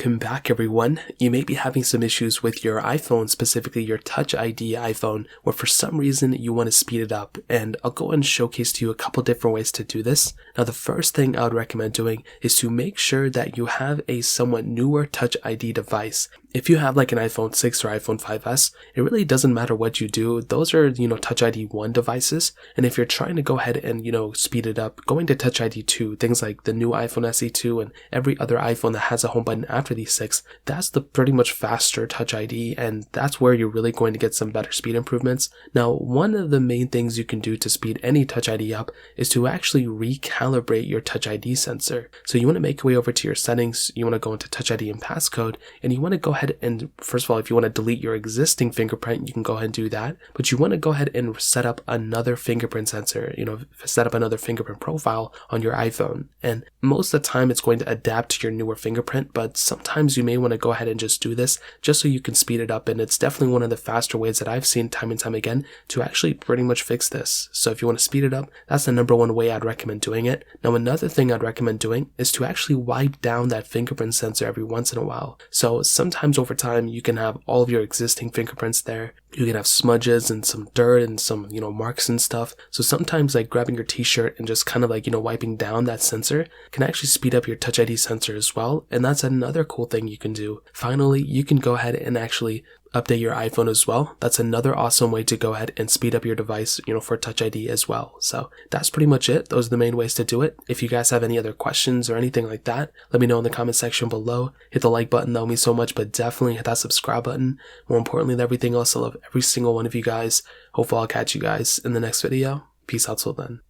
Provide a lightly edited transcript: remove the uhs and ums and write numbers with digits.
Welcome back, everyone. You may be having some issues with your iPhone, specifically your Touch ID iPhone, where for some reason you want to speed it up, and I'll go and showcase to you a couple different ways to do this. Now, the first thing I would recommend doing is to make sure that you have a somewhat newer Touch ID device. If you have like an iPhone 6 or iPhone 5S, it really doesn't matter what you do. Those are, Touch ID 1 devices. And if you're trying to go ahead and, speed it up, going to Touch ID 2, things like the new iPhone SE 2 and every other iPhone that has a home button after these 6, that's the pretty much faster Touch ID, and that's where you're really going to get some better speed improvements. Now, one of the main things you can do to speed any Touch ID up is to actually recalibrate your Touch ID sensor. So you want to make your way over to your settings, you want to go into Touch ID and passcode, and you want to go ahead and, first of all, if you want to delete your existing fingerprint, you can go ahead and do that, but you want to go ahead and set up another fingerprint sensor, set up another fingerprint profile on your iPhone. And most of the time it's going to adapt to your newer fingerprint, but sometimes you may want to go ahead and just do this just so you can speed it up. And it's definitely one of the faster ways that I've seen time and time again to actually pretty much fix this. So if you want to speed it up, that's the number one way I'd recommend doing it. Now, another thing I'd recommend doing is to actually wipe down that fingerprint sensor every once in a while. So sometimes over time you can have all of your existing fingerprints there. You can have smudges and some dirt and some, marks and stuff. So sometimes like grabbing your t-shirt and just kind of like, wiping down that sensor can actually speed up your Touch ID sensor as well. And that's another cool thing you can do. Finally, you can go ahead and actually update your iPhone as well. That's another awesome way to go ahead and speed up your device, for Touch ID as well. So that's pretty much it. Those are the main ways to do it. If you guys have any other questions or anything like that, let me know in the comment section below. Hit the like button, that would mean so much, but definitely hit that subscribe button. More importantly than everything else, I love every single one of you guys. Hopefully I'll catch you guys in the next video. Peace out till then.